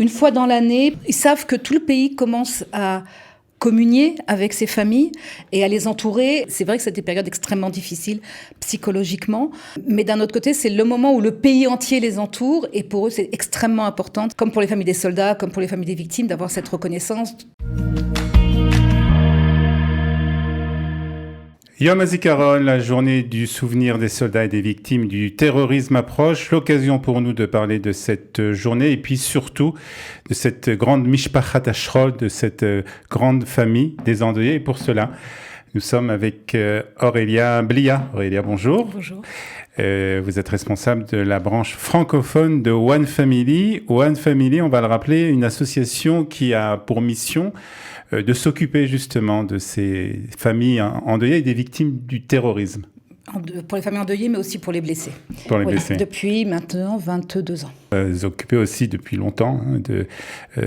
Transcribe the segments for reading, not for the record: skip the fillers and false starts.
une fois dans l'année, ils savent que tout le pays commence à communier avec ces familles et à les entourer. C'est vrai que c'est des périodes extrêmement difficiles psychologiquement, mais d'un autre côté, c'est le moment où le pays entier les entoure et pour eux, c'est extrêmement important, comme pour les familles des soldats, comme pour les familles des victimes, d'avoir cette reconnaissance. Yom HaZikaron, la journée du souvenir des soldats et des victimes du terrorisme approche. L'occasion pour nous de parler de cette journée et puis surtout de cette grande Mishpachat Ashrol, de cette grande famille des endeuillés. Et pour cela, nous sommes avec Aurélia Blia. Aurélia, bonjour. Bonjour. Vous êtes responsable de la branche francophone de One Family. One Family, on va le rappeler, une association qui a pour mission de s'occuper justement de ces familles endeuillées et des victimes du terrorisme. Pour les familles endeuillées, mais aussi pour les blessés. Pour les blessés. Depuis maintenant 22 ans. Vous occupez aussi depuis longtemps de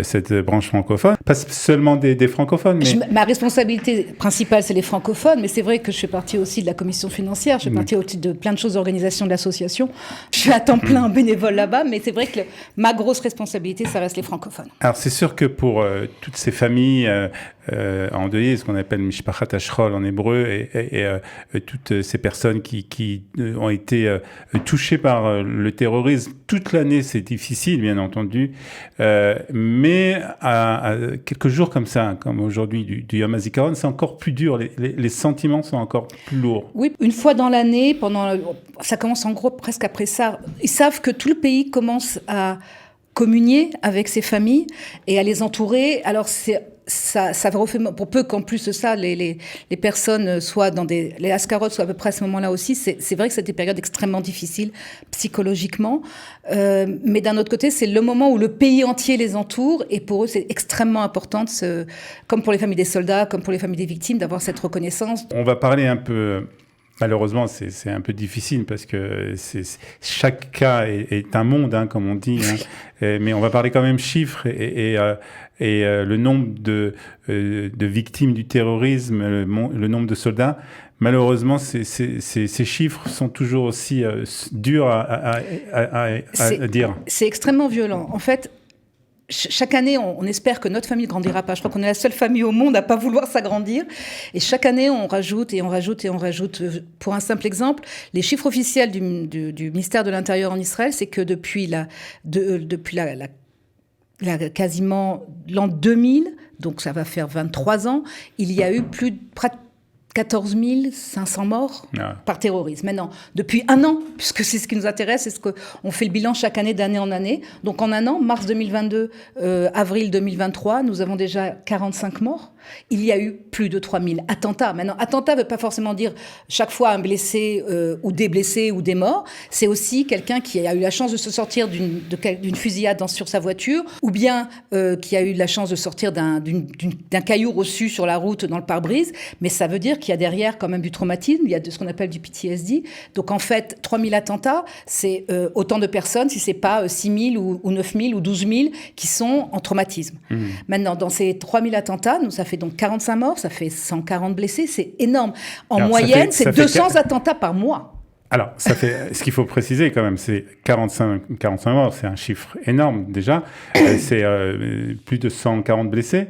cette branche francophone. Pas seulement des francophones, mais... Ma responsabilité principale, c'est les francophones, mais c'est vrai que je fais partie aussi de la commission financière, je fais partie aussi de plein de choses d'organisation de l'association. Je suis à temps plein bénévole là-bas, mais c'est vrai que ma grosse responsabilité, ça reste les francophones. Alors c'est sûr que pour toutes ces familles endeuillées, ce qu'on appelle Mishpachat Ashrol en hébreu, et toutes ces personnes qui ont été touchées par le terrorisme, toute l'année, c'est difficile, bien entendu, mais à quelques jours comme ça, comme aujourd'hui du Yom HaZikaron, c'est encore plus dur, les sentiments sont encore plus lourds. Oui, une fois dans l'année, ça commence en gros presque après ça, ils savent que tout le pays commence à communier avec ces familles et à les entourer. Alors ça refait, pour peu qu'en plus de ça, les personnes soient les Askarot soient à peu près à ce moment-là aussi, c'est vrai que c'est des périodes extrêmement difficiles psychologiquement, mais d'un autre côté, c'est le moment où le pays entier les entoure et pour eux, c'est extrêmement important, comme pour les familles des soldats, comme pour les familles des victimes, d'avoir cette reconnaissance. On va parler un peu... Malheureusement, c'est un peu difficile parce que chaque cas est un monde, hein, comme on dit. Hein. Mais on va parler quand même chiffres et le nombre de victimes du terrorisme, le nombre de soldats. Malheureusement, ces chiffres sont toujours aussi durs à dire. C'est extrêmement violent. En fait, chaque année, on espère que notre famille ne grandira pas. Je crois qu'on est la seule famille au monde à ne pas vouloir s'agrandir. Et chaque année, on rajoute et on rajoute et on rajoute. Pour un simple exemple, les chiffres officiels du ministère de l'Intérieur en Israël, c'est que depuis quasiment l'an 2000, donc ça va faire 23 ans, il y a eu plus de 14 500 morts par terrorisme. Maintenant, depuis un an, puisque c'est ce qui nous intéresse, c'est ce qu'on fait le bilan chaque année, d'année en année. Donc en un an, mars 2022, avril 2023, nous avons déjà 45 morts. Il y a eu plus de 3000 attentats. Maintenant, attentat ne veut pas forcément dire chaque fois un blessé ou des blessés ou des morts. C'est aussi quelqu'un qui a eu la chance de se sortir d'une fusillade sur sa voiture ou bien qui a eu la chance de sortir d'un caillou reçu sur la route dans le pare-brise. Mais ça veut dire qu'il y a derrière quand même du traumatisme, il y a ce qu'on appelle du PTSD. Donc en fait, 3000 attentats, c'est autant de personnes, si ce n'est pas 6000 ou 9000 ou 12000 qui sont en traumatisme. Maintenant, dans ces 3000 attentats, ça fait donc 45 morts, ça fait 140 blessés, c'est énorme. En moyenne, c'est 200 attentats par mois. Alors, ce qu'il faut préciser quand même, c'est 45 morts, c'est un chiffre énorme déjà, c'est plus de 140 blessés,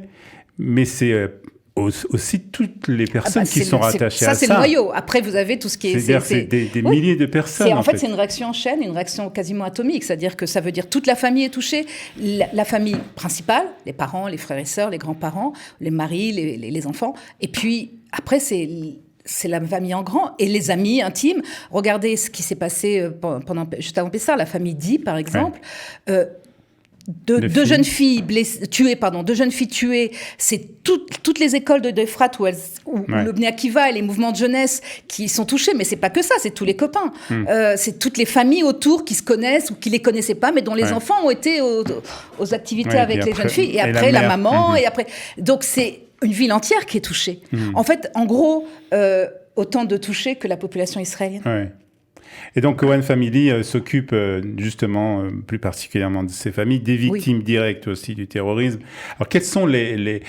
mais c'est aussi toutes les personnes qui sont rattachées à ça. Ça, c'est le noyau. Après, vous avez tout ce qui est... C'est des milliers de personnes, en fait. C'est une réaction en chaîne, une réaction quasiment atomique. C'est-à-dire que ça veut dire toute la famille est touchée. La famille principale, les parents, les frères et sœurs, les grands-parents, les maris, les enfants. Et puis, après, c'est la famille en grand et les amis intimes. Regardez ce qui s'est passé juste avant Pessah, la famille Di, par exemple. Ouais. Deux jeunes filles tuées, c'est toutes les écoles d'Efrat où le Bnei Akiva et les mouvements de jeunesse qui sont touchés, mais c'est pas que ça, c'est tous les copains. C'est toutes les familles autour qui se connaissent ou qui les connaissaient pas, mais dont les enfants ont été aux activités avec les jeunes filles. Et après, la maman, et après... Donc, c'est une ville entière qui est touchée. En fait, en gros, autant de touchés que la population israélienne. Ouais. Et donc, One Family s'occupe justement, plus particulièrement de ces familles, des victimes directes aussi du terrorisme. Alors, quelles sont les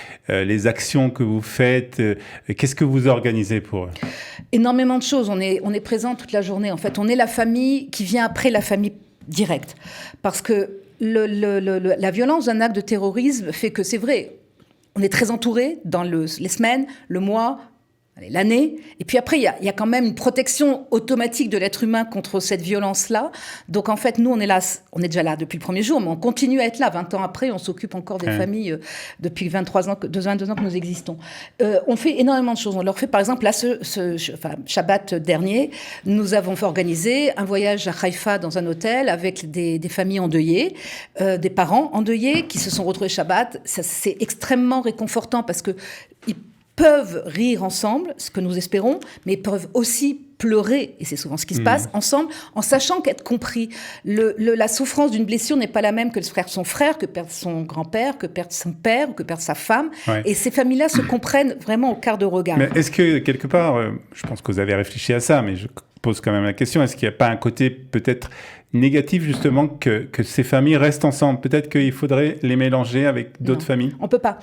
actions que vous faites? Qu'est-ce que vous organisez pour eux? Énormément de choses. On est présent toute la journée. En fait, on est la famille qui vient après la famille directe. Parce que la violence d'un acte de terrorisme fait que c'est vrai, on est très entouré dans les semaines, le mois, l'année, et puis après, il y a quand même une protection automatique de l'être humain contre cette violence-là. Donc en fait, nous, on est déjà là depuis le premier jour, mais on continue à être là. 20 ans après, on s'occupe encore des familles depuis 22 ans que nous existons. On fait énormément de choses. On leur fait, par exemple, là, Shabbat dernier, nous avons organisé un voyage à Haïfa dans un hôtel avec des familles endeuillées, des parents endeuillés qui se sont retrouvés Shabbat. Ça, c'est extrêmement réconfortant parce que peuvent rire ensemble, ce que nous espérons, mais peuvent aussi pleurer, et c'est souvent ce qui se passe, ensemble, en sachant qu'être compris. La souffrance d'une blessure n'est pas la même que de perdre son frère, que perdre son grand-père, que perdre son père, que perdre sa femme. Ouais. Et ces familles-là se comprennent vraiment au quart de regard. Mais est-ce que, quelque part, je pense que vous avez réfléchi à ça, mais je pose quand même la question, est-ce qu'il n'y a pas un côté peut-être négatif justement que ces familles restent ensemble? Peut-être qu'il faudrait les mélanger avec d'autres familles? On peut pas.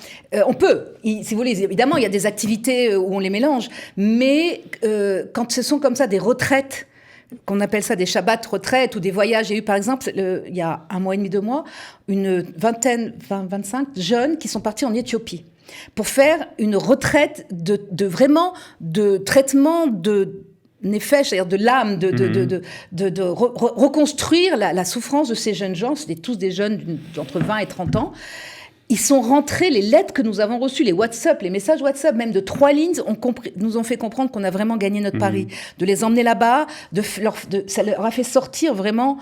On peut, si vous voulez, évidemment, il y a des activités où on les mélange, mais quand ce sont comme ça des retraites, qu'on appelle ça des Shabbats retraites ou des voyages. J'ai eu par exemple, il y a 1 mois et demi, 2 mois, une 25 jeunes qui sont partis en Éthiopie pour faire une retraite de traitement de nefesh, c'est-à-dire de l'âme, de reconstruire la souffrance de ces jeunes gens. C'était tous des jeunes d'entre 20 et 30 ans. Ils sont rentrés, les lettres que nous avons reçues, les WhatsApp, les messages WhatsApp, même de 3 lignes, nous ont fait comprendre qu'on a vraiment gagné notre pari. De les emmener là-bas, ça leur a fait sortir vraiment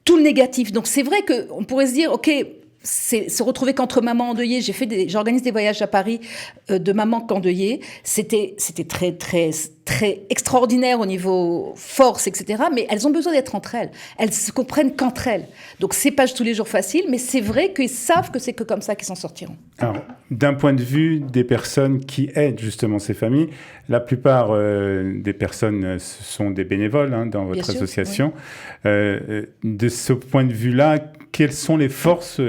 tout le négatif. Donc c'est vrai qu'on pourrait se dire, ok, c'est se retrouver qu'entre mamans endeuillées. J'organise des voyages à Paris de mamans endeuillées. C'était très, très, très extraordinaire au niveau force, etc. Mais elles ont besoin d'être entre elles. Elles se comprennent qu'entre elles. Donc c'est pas tous les jours facile, mais c'est vrai qu'ils savent que c'est que comme ça qu'ils s'en sortiront. Alors, d'un point de vue des personnes qui aident justement ces familles, la plupart des personnes sont des bénévoles dans votre Bien association. Sûr, oui. De ce point de vue-là, quelles sont les forces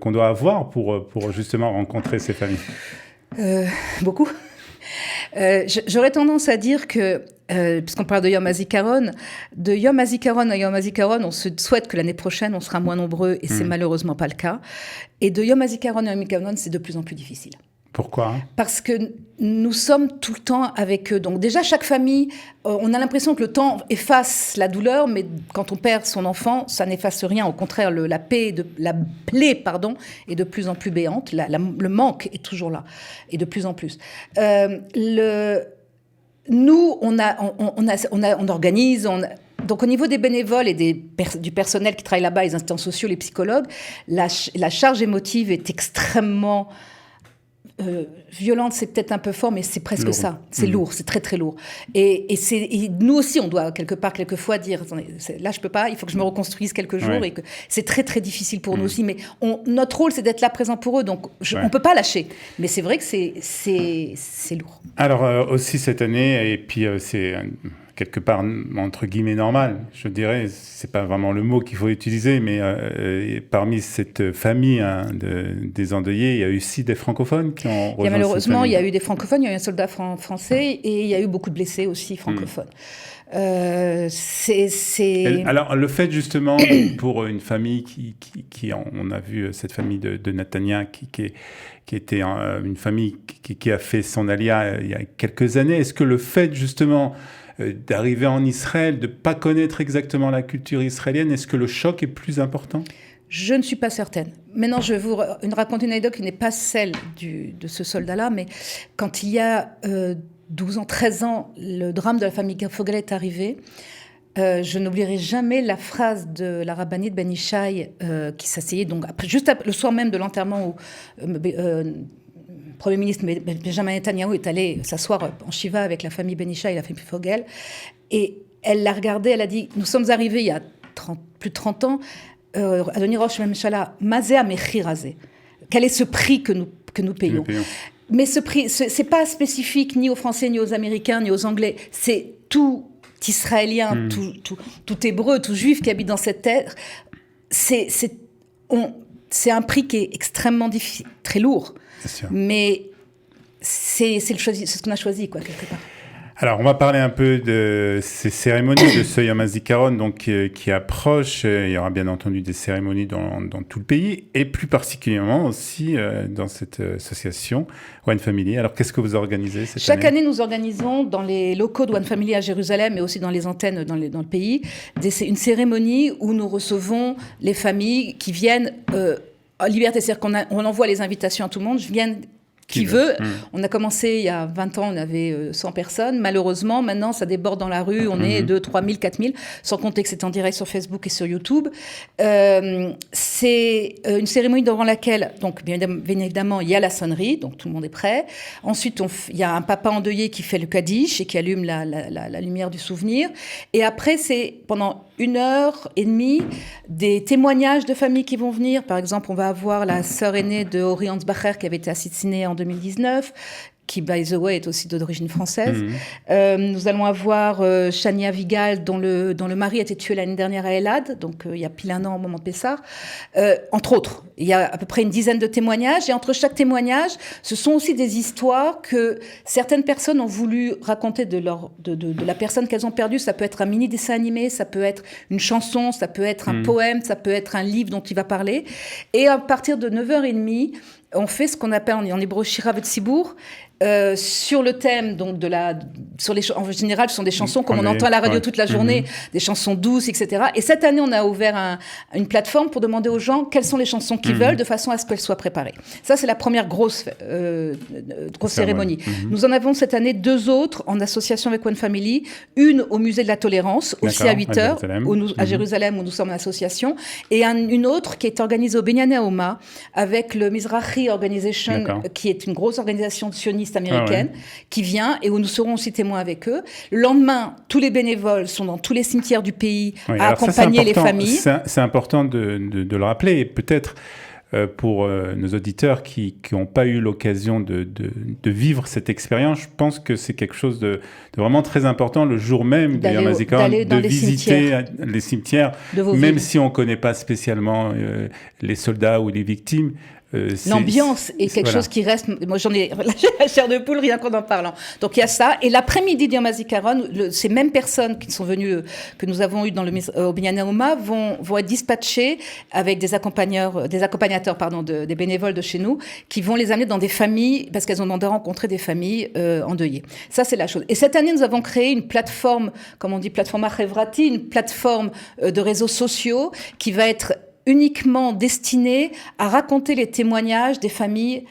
qu'on doit avoir pour justement rencontrer ces familles? Beaucoup. J'aurais tendance à dire que, puisqu'on parle de Yom HaZikaron, de Yom HaZikaron à Yom HaZikaron, on se souhaite que l'année prochaine, on sera moins nombreux, et c'est malheureusement pas le cas. Et de Yom HaZikaron à Yom HaZikaron, c'est de plus en plus difficile. Pourquoi? Parce que nous sommes tout le temps avec eux. Donc déjà, chaque famille, on a l'impression que le temps efface la douleur, mais quand on perd son enfant, ça n'efface rien. Au contraire, la plaie, est de plus en plus béante. Le manque est toujours là, et de plus en plus. Nous, on organise... Donc, au niveau des bénévoles et du personnel qui travaille là-bas, les assistants sociaux, les psychologues, la charge émotive est extrêmement... violente, c'est peut-être un peu fort, mais c'est presque lourd. Ça. C'est lourd, c'est très très lourd. Et nous aussi, on doit quelquefois dire, là je peux pas, il faut que je me reconstruise quelques jours, et que c'est très très difficile pour nous aussi. Mais notre rôle, c'est d'être là présent pour eux, donc on peut pas lâcher. Mais c'est vrai que c'est lourd. Alors aussi cette année, et puis c'est quelque part entre guillemets normal, je dirais, c'est pas vraiment le mot qu'il faut utiliser, mais parmi cette famille des endeuillés, il y a eu aussi des francophones qui ont rejoint. Malheureusement, il y a eu des francophones, il y a eu un soldat français, et il y a eu beaucoup de blessés aussi francophones. Alors le fait justement pour une famille on a vu cette famille de Netanya qui était une famille qui a fait son alia il y a quelques années, est-ce que le fait justement d'arriver en Israël, de ne pas connaître exactement la culture israélienne, est-ce que le choc est plus important? Je ne suis pas certaine. Maintenant, je vais vous raconter une anecdote qui n'est pas celle de ce soldat-là, mais quand il y a 12 ans, 13 ans, le drame de la famille Fogel est arrivé, je n'oublierai jamais la phrase de la rabbinite Ben Ishai qui s'asseyait donc le soir même de l'enterrement où Premier ministre Benjamin Netanyahou est allé s'asseoir en Shiva avec la famille Ben Ishai et la famille Fogel, et elle l'a regardé, elle a dit « Nous sommes arrivés il y a plus de 30 ans, Adoni Rosh Memshala, Mazeh Mechir Hazeh. Quel est ce prix que nous payons ?» Mais ce prix, c'est pas spécifique ni aux Français, ni aux Américains, ni aux Anglais. C'est tout Israélien, tout Hébreu, tout Juif qui habite dans cette terre. C'est un prix qui est extrêmement difficile, très lourd. Mais c'est ce qu'on a choisi, quelque part. Alors, on va parler un peu de ces cérémonies de ce Yom HaZikaron donc, qui approchent. Il y aura bien entendu des cérémonies dans tout le pays et plus particulièrement aussi dans cette association One Family. Alors, qu'est-ce que vous organisez cette année ? Chaque année, nous organisons dans les locaux de One Family à Jérusalem et aussi dans les antennes dans le pays une cérémonie où nous recevons les familles qui viennent en liberté. C'est-à-dire qu'on envoie les invitations à tout le monde, viennent qui veut. On a commencé il y a 20 ans, on avait 100 personnes. Malheureusement, maintenant, ça déborde dans la rue. On est 2 3 000, 4 000, sans compter que c'est en direct sur Facebook et sur YouTube. C'est une cérémonie durant laquelle, donc, bien évidemment, il y a la sonnerie, donc tout le monde est prêt. Ensuite, il y a un papa endeuillé qui fait le Kaddish et qui allume la lumière du souvenir. Et après, c'est pendant 1h30 des témoignages de familles qui vont venir. Par exemple, on va avoir la sœur aînée de Ori Ansbacher qui avait été assassinée en 2019, qui, by the way, est aussi d'origine française. Nous allons avoir Shania Vigal, dont le mari a été tué l'année dernière à Elad, donc il y a pile un an au moment de Pessah. Entre autres, il y a à peu près une dizaine de témoignages, et entre chaque témoignage, ce sont aussi des histoires que certaines personnes ont voulu raconter de la personne qu'elles ont perdue. Ça peut être un mini dessin animé, ça peut être une chanson, ça peut être un poème, ça peut être un livre dont il va parler. Et à partir de 9h30, on fait ce qu'on appelle en hébreu Shira Vetsibour, sur le thème donc en général ce sont des chansons comme on entend à la radio toute la journée, des chansons douces, etc. Et cette année on a ouvert une plateforme pour demander aux gens quelles sont les chansons qu'ils veulent de façon à ce qu'elles soient préparées. Ça c'est la première grosse cérémonie. Nous en avons cette année 2 autres en association avec One Family, une au musée de la Tolérance aussi à 8h à Jérusalem où nous sommes en association, et une autre qui est organisée au Binyanei Haoma avec le Mizrahi Organization qui est une grosse organisation sioniste américaine qui vient et où nous serons aussi témoins avec eux. Le lendemain, tous les bénévoles sont dans tous les cimetières du pays à accompagner les familles. C'est important de le rappeler, et peut-être pour nos auditeurs qui n'ont pas eu l'occasion de vivre cette expérience, je pense que c'est quelque chose de vraiment très important le jour même de Yom HaZikaron, de visiter les cimetières, même si on ne connaît pas spécialement les soldats ou les victimes. L'ambiance est quelque chose qui reste. Moi, j'en ai lâché la chair de poule rien qu'en parlant. Donc, il y a ça. Et l'après-midi de Yom HaZikaron, ces mêmes personnes qui sont venues, que nous avons eues au Binyanei Haoma, vont être dispatchées avec des accompagnateurs, des bénévoles de chez nous, qui vont les amener dans des familles, parce qu'elles ont demandé à rencontrer des familles endeuillées. Ça, c'est la chose. Et cette année, nous avons créé une plateforme, comme on dit, plateforme Achevrati, une plateforme de réseaux sociaux qui va être uniquement destinée à raconter les témoignages des familles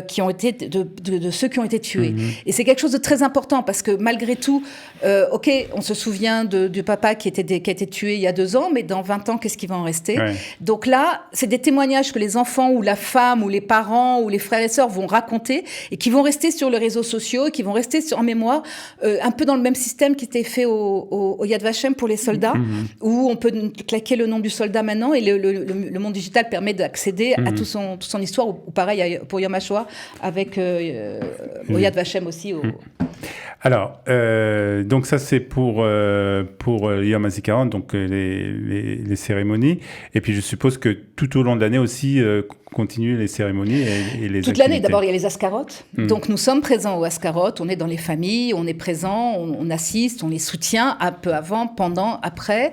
qui ont été de ceux qui ont été tués. Et c'est quelque chose de très important parce que malgré tout, on se souvient du papa qui a été tué il y a 2 ans, mais dans 20 ans, qu'est-ce qui va en rester ? Donc là, c'est des témoignages que les enfants ou la femme ou les parents ou les frères et sœurs vont raconter et qui vont rester sur les réseaux sociaux et qui vont rester en mémoire, un peu dans le même système qui était fait au Yad Vashem pour les soldats, où on peut claquer le nom du soldat maintenant et le monde digital permet d'accéder à toute son histoire, ou pareil pour Yom HaShoah avec Yad Vashem aussi. Alors, donc ça c'est pour Yom HaZikaron, donc les cérémonies. Et puis je suppose que tout au long de l'année aussi continuent les cérémonies et les toute l'année. D'abord il y a les Askarot. Donc nous sommes présents aux Askarot, on est dans les familles, on est présent, on assiste, on les soutient un peu avant, pendant, après.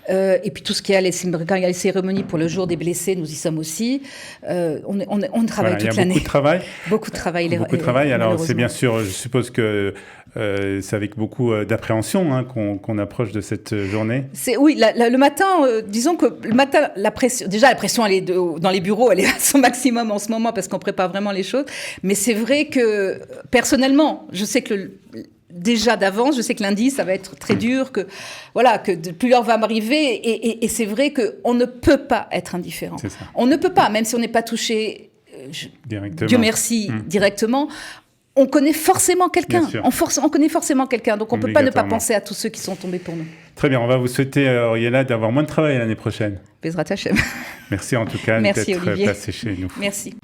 Et puis tout ce qui est quand il y a les cérémonies pour le jour des blessés, nous y sommes aussi. On travaille toute l'année. Il y a beaucoup de travail. Beaucoup de travail. Alors c'est bien sûr, je suppose que c'est avec beaucoup d'appréhension qu'on approche de cette journée. Oui, le matin, disons que le matin, la pression elle est dans les bureaux, elle est à son maximum en ce moment parce qu'on prépare vraiment les choses. Mais c'est vrai que personnellement, je sais que déjà d'avance, je sais que lundi, ça va être très dur, que plusieurs va m'arriver. Et c'est vrai qu'on ne peut pas être indifférent. C'est ça. On ne peut pas, même si on n'est pas touché, Dieu merci, directement. On connaît forcément quelqu'un. On connaît forcément quelqu'un. Donc, on ne peut pas ne pas penser à tous ceux qui sont tombés pour nous. Très bien. On va vous souhaiter, Oriella, d'avoir moins de travail l'année prochaine. Bezrat Hashem. Merci en tout cas d'être passé chez nous. Merci.